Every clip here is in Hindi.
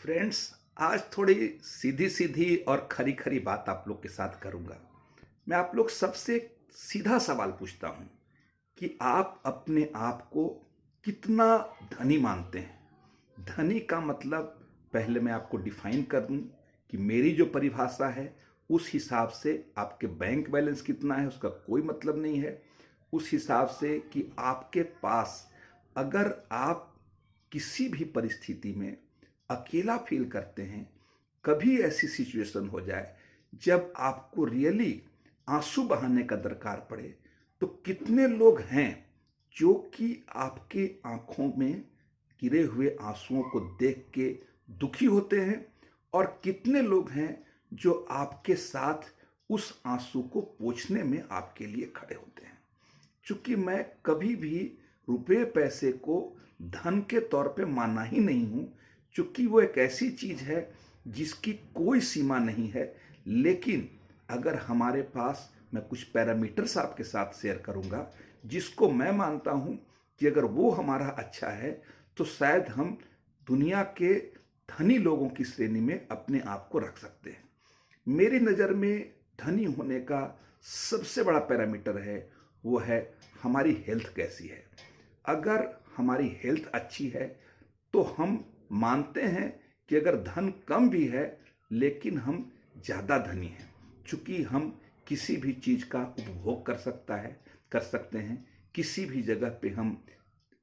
फ्रेंड्स, आज थोड़ी सीधी सीधी और खरी खरी बात आप लोग के साथ करूंगा। मैं आप लोग सबसे सीधा सवाल पूछता हूं कि आप अपने आप को कितना धनी मानते हैं। धनी का मतलब पहले मैं आपको डिफाइन कर दूं कि मेरी जो परिभाषा है उस हिसाब से आपके बैंक बैलेंस कितना है उसका कोई मतलब नहीं है। उस हिसाब से कि आपके पास अगर आप किसी भी परिस्थिति में अकेला फील करते हैं, कभी ऐसी सिचुएशन हो जाए जब आपको रियली आंसू बहाने का दरकार पड़े, तो कितने लोग हैं जो कि आपके आंखों में गिरे हुए आंसुओं को देख के दुखी होते हैं, और कितने लोग हैं जो आपके साथ उस आंसू को पोंछने में आपके लिए खड़े होते हैं। चूंकि मैं कभी भी रुपये पैसे को धन के तौर पे माना ही नहीं हूँ, चूंकि वो एक ऐसी चीज़ है जिसकी कोई सीमा नहीं है। लेकिन अगर हमारे पास, मैं कुछ पैरामीटर्स आपके साथ शेयर करूँगा जिसको मैं मानता हूँ कि अगर वो हमारा अच्छा है तो शायद हम दुनिया के धनी लोगों की श्रेणी में अपने आप को रख सकते हैं। मेरी नज़र में धनी होने का सबसे बड़ा पैरामीटर है, वो है हमारी हेल्थ कैसी है। अगर हमारी हेल्थ अच्छी है तो हम मानते हैं कि अगर धन कम भी है लेकिन हम ज़्यादा धनी हैं, चूँकि हम किसी भी चीज़ का उपभोग कर सकते हैं, किसी भी जगह पे हम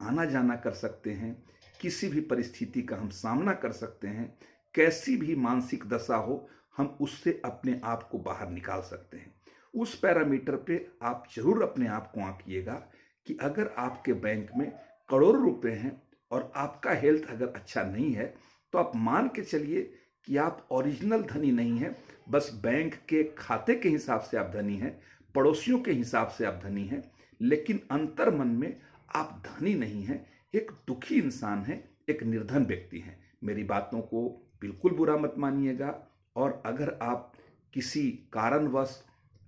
आना जाना कर सकते हैं, किसी भी परिस्थिति का हम सामना कर सकते हैं, कैसी भी मानसिक दशा हो हम उससे अपने आप को बाहर निकाल सकते हैं। उस पैरामीटर पे आप जरूर अपने आप को आंकिएगा कि अगर आपके बैंक में करोड़ों रुपए हैं और आपका हेल्थ अगर अच्छा नहीं है, तो आप मान के चलिए कि आप ओरिजिनल धनी नहीं हैं, बस बैंक के खाते के हिसाब से आप धनी हैं, पड़ोसियों के हिसाब से आप धनी हैं, लेकिन अंतर मन में आप धनी नहीं हैं, एक दुखी इंसान हैं, एक निर्धन व्यक्ति हैं। मेरी बातों को बिल्कुल बुरा मत मानिएगा, और अगर आप किसी कारणवश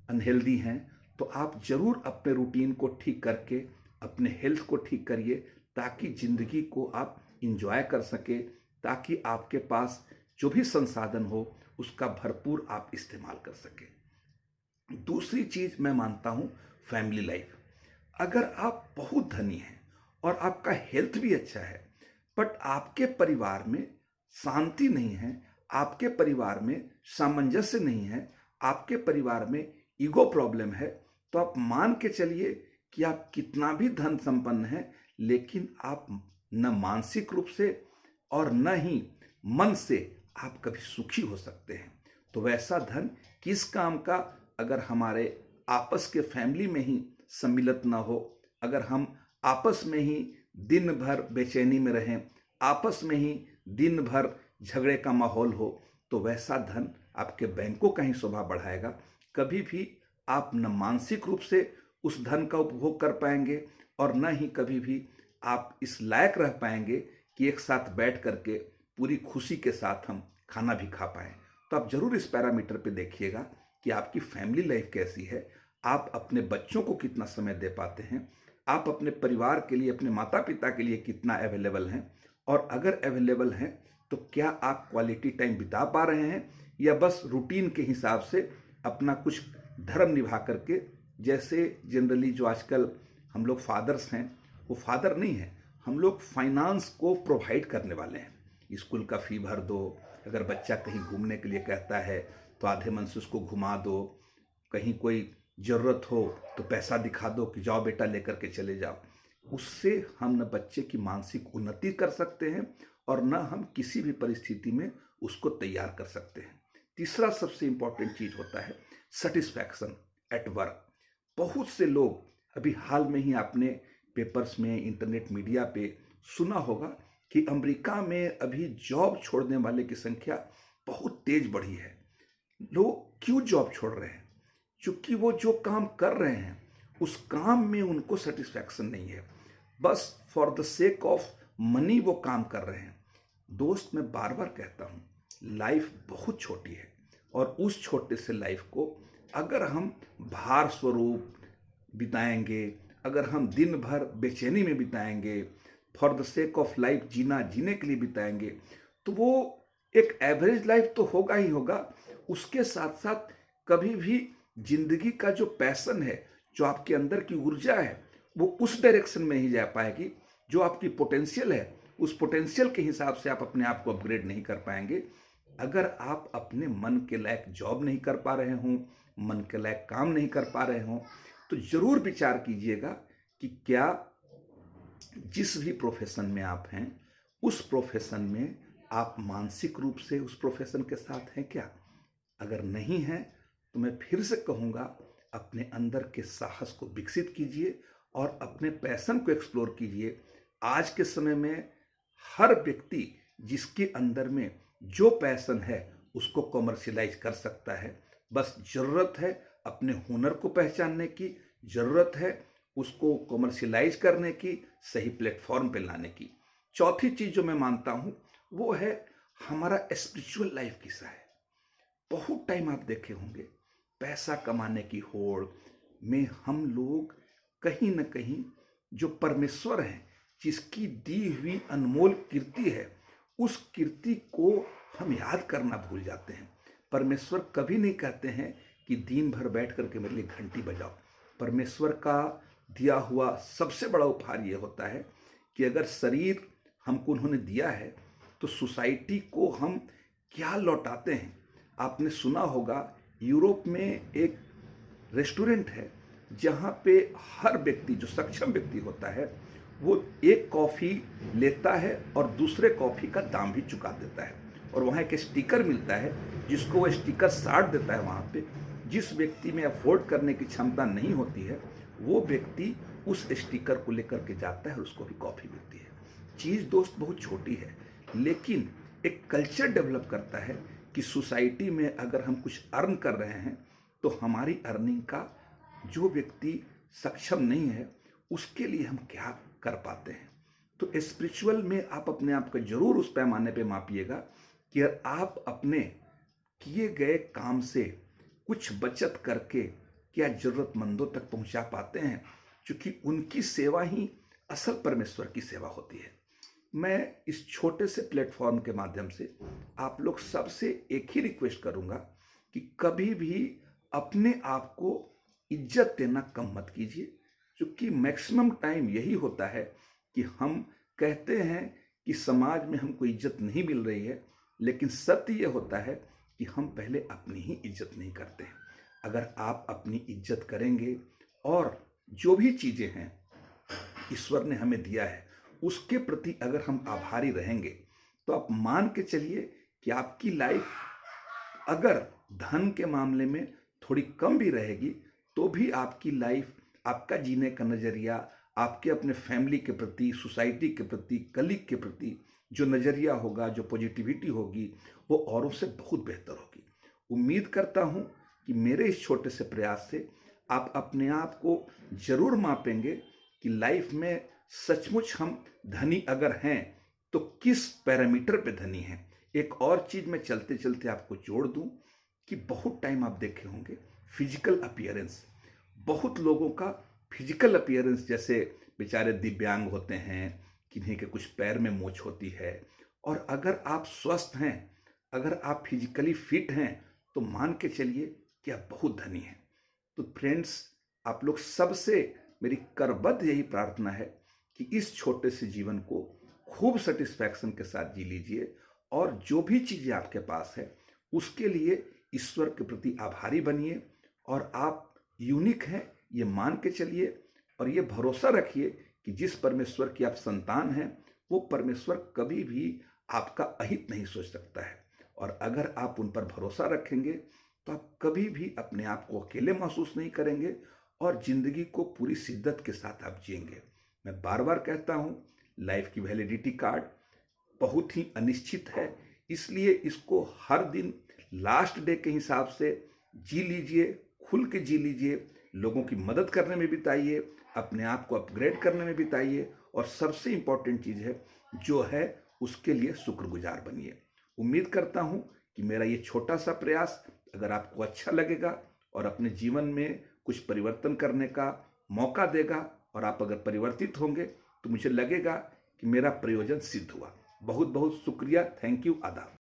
अनहेल्दी हैं तो आप ज़रूर अपने रूटीन को ठीक करके अपने हेल्थ को ठीक करिए, ताकि ज़िंदगी को आप इंजॉय कर सकें, ताकि आपके पास जो भी संसाधन हो उसका भरपूर आप इस्तेमाल कर सकें। दूसरी चीज़ मैं मानता हूँ फैमिली लाइफ। अगर आप बहुत धनी हैं और आपका हेल्थ भी अच्छा है, बट आपके परिवार में शांति नहीं है, आपके परिवार में सामंजस्य नहीं है, आपके परिवार में ईगो प्रॉब्लम है, तो आप मान के चलिए कि आप कितना भी धन संपन्न हैं, लेकिन आप न मानसिक रूप से और न ही मन से आप कभी सुखी हो सकते हैं। तो वैसा धन किस काम का, अगर हमारे आपस के फैमिली में ही सम्मिलित ना हो, अगर हम आपस में ही दिन भर बेचैनी में रहें, आपस में ही दिन भर झगड़े का माहौल हो, तो वैसा धन आपके बैंकों का ही शोभा बढ़ाएगा। कभी भी आप न मानसिक रूप से उस धन का उपभोग कर पाएंगे, और न ही कभी भी आप इस लायक रह पाएंगे कि एक साथ बैठ करके पूरी खुशी के साथ हम खाना भी खा पाएं। तो आप जरूर इस पैरामीटर पे देखिएगा कि आपकी फैमिली लाइफ कैसी है, आप अपने बच्चों को कितना समय दे पाते हैं, आप अपने परिवार के लिए, अपने माता पिता के लिए कितना अवेलेबल हैं, और अगर अवेलेबल हैं तो क्या आप क्वालिटी टाइम बिता पा रहे हैं, या बस रूटीन के हिसाब से अपना कुछ धर्म निभा करके, जैसे जनरली जो आजकल हम लोग फादर्स हैं, वो फादर नहीं है, हम लोग फाइनेंस को प्रोवाइड करने वाले हैं। स्कूल का फी भर दो, अगर बच्चा कहीं घूमने के लिए कहता है तो आधे मन से उसको घुमा दो, कहीं कोई ज़रूरत हो तो पैसा दिखा दो कि जाओ बेटा लेकर के चले जाओ। उससे हम न बच्चे की मानसिक उन्नति कर सकते हैं, और न हम किसी भी परिस्थिति में उसको तैयार कर सकते हैं। तीसरा सबसे इंपॉर्टेंट चीज़ होता है सेटिस्फैक्शन एट वर्क। बहुत से लोग, अभी हाल में ही आपने पेपर्स में, इंटरनेट मीडिया पे सुना होगा कि अमेरिका में अभी जॉब छोड़ने वाले की संख्या बहुत तेज बढ़ी है। लोग क्यों जॉब छोड़ रहे हैं? क्योंकि वो जो काम कर रहे हैं उस काम में उनको सेटिस्फैक्शन नहीं है, बस for the sake of money वो काम कर रहे हैं। दोस्त, मैं बार बार कहता हूँ लाइफ बहुत छोटी है, और उस छोटे से लाइफ को अगर हम भार स्वरूप बिताएंगे, अगर हम दिन भर बेचैनी में बिताएंगे, for the sake of life जीना जीने के लिए बिताएंगे, तो वो एक एवरेज लाइफ तो होगा ही होगा, उसके साथ साथ कभी भी जिंदगी का जो पैशन है, जो आपके अंदर की ऊर्जा है, वो उस डायरेक्शन में ही जा पाएगी। जो आपकी पोटेंशियल है, उस पोटेंशियल के हिसाब से आप अपने आप को अपग्रेड नहीं कर पाएंगे। अगर आप अपने मन के लायक जॉब नहीं कर पा रहे हों, मन के लायक काम नहीं कर पा रहे हों, तो जरूर विचार कीजिएगा कि क्या जिस भी प्रोफेशन में आप हैं, उस प्रोफेशन में आप मानसिक रूप से उस प्रोफेशन के साथ हैं क्या? अगर नहीं है तो मैं फिर से कहूँगा, अपने अंदर के साहस को विकसित कीजिए और अपने पैशन को एक्सप्लोर कीजिए। आज के समय में हर व्यक्ति जिसके अंदर में जो पैशन है उसको कॉमर्शियलाइज कर सकता है। बस ज़रूरत है अपने हुनर को पहचानने की, ज़रूरत है उसको कॉमर्शियलाइज करने की, सही प्लेटफॉर्म पे लाने की। चौथी चीज़ जो मैं मानता हूँ वो है हमारा स्पिरिचुअल लाइफ कैसा है। बहुत टाइम आप देखे होंगे पैसा कमाने की होड़ में हम लोग कहीं ना कहीं जो परमेश्वर है, जिसकी दी हुई अनमोल कीर्ति है, उस कीर्ति को हम याद करना भूल जाते हैं। परमेश्वर कभी नहीं कहते हैं कि दिन भर बैठ करके मेरे लिए घंटी बजाओ। परमेश्वर का दिया हुआ सबसे बड़ा उपहार ये होता है कि अगर शरीर हमको उन्होंने दिया है तो सोसाइटी को हम क्या लौटाते हैं। आपने सुना होगा यूरोप में एक रेस्टोरेंट है जहाँ पे हर व्यक्ति जो सक्षम व्यक्ति होता है वो एक कॉफ़ी लेता है और दूसरे कॉफ़ी का दाम भी चुका देता है, और वहाँ एक स्टिकर मिलता है जिसको वो स्टिकर साट देता है। वहाँ पे जिस व्यक्ति में अफोर्ड करने की क्षमता नहीं होती है वो व्यक्ति उस स्टिकर को लेकर के जाता है और उसको भी कॉफ़ी मिलती है। चीज़ दोस्त बहुत छोटी है, लेकिन एक कल्चर डेवलप करता है कि सोसाइटी में अगर हम कुछ अर्न कर रहे हैं तो हमारी अर्निंग का जो व्यक्ति सक्षम नहीं है उसके लिए हम क्या कर पाते हैं। तो स्पिरिचुअल में आप अपने आप को जरूर उस पैमाने पे मापिएगा कि आप अपने किए गए काम से कुछ बचत करके क्या जरूरतमंदों तक पहुंचा पाते हैं, क्योंकि उनकी सेवा ही असल परमेश्वर की सेवा होती है। मैं इस छोटे से प्लेटफॉर्म के माध्यम से आप लोग सबसे एक ही रिक्वेस्ट करूंगा कि कभी भी अपने आप को इज्जत देना कम मत कीजिए, क्योंकि मैक्सिमम टाइम यही होता है कि हम कहते हैं कि समाज में हमको इज्जत नहीं मिल रही है, लेकिन सत्य ये होता है कि हम पहले अपनी ही इज्जत नहीं करते हैं। अगर आप अपनी इज्जत करेंगे और जो भी चीज़ें हैं ईश्वर ने हमें दिया है उसके प्रति अगर हम आभारी रहेंगे तो आप मान के चलिए कि आपकी लाइफ अगर धन के मामले में थोड़ी कम भी रहेगी तो भी आपकी लाइफ, आपका जीने का नज़रिया, आपके अपने फैमिली के प्रति, सोसाइटी के प्रति, कलीग के प्रति जो नज़रिया होगा, जो पॉजिटिविटी होगी, वो औरों से बहुत बेहतर होगी। उम्मीद करता हूँ कि मेरे इस छोटे से प्रयास से आप अपने आप को जरूर मापेंगे कि लाइफ में सचमुच हम धनी अगर हैं तो किस पैरामीटर पे धनी हैं। एक और चीज़ मैं चलते चलते आपको जोड़ दूं कि बहुत टाइम आप देखे होंगे फिजिकल अपीयरेंस, बहुत लोगों का फिजिकल अपीयरेंस, जैसे बेचारे दिव्यांग होते हैं, किन्हीं के कुछ पैर में मोच होती है, और अगर आप स्वस्थ हैं, अगर आप फिजिकली फिट हैं तो मान के चलिए कि आप बहुत धनी हैं। तो फ्रेंड्स, आप लोग सबसे मेरी करबद्ध यही प्रार्थना है कि इस छोटे से जीवन को खूब सेटिस्फैक्शन के साथ जी लीजिए, और जो भी चीज़ें आपके पास है उसके लिए ईश्वर के प्रति आभारी बनिए, और आप यूनिक हैं ये मान के चलिए, और ये भरोसा रखिए कि जिस परमेश्वर की आप संतान हैं वो परमेश्वर कभी भी आपका अहित नहीं सोच सकता है। और अगर आप उन पर भरोसा रखेंगे तो आप कभी भी अपने आप को अकेले महसूस नहीं करेंगे और जिंदगी को पूरी शिद्दत के साथ आप जिएंगे। मैं बार बार कहता हूँ, लाइफ की वैलिडिटी कार्ड बहुत ही अनिश्चित है, इसलिए इसको हर दिन लास्ट डे के हिसाब से जी लीजिए, खुल के जी लीजिए, लोगों की मदद करने में बिताइए, अपने आप को अपग्रेड करने में बिताइए, और सबसे इम्पॉर्टेंट चीज़ है जो है उसके लिए शुक्रगुजार बनिए। उम्मीद करता हूँ कि मेरा ये छोटा सा प्रयास अगर आपको अच्छा लगेगा और अपने जीवन में कुछ परिवर्तन करने का मौका देगा, और आप अगर परिवर्तित होंगे तो मुझे लगेगा कि मेरा प्रयोजन सिद्ध हुआ। बहुत बहुत शुक्रिया, थैंक यू, आदाब।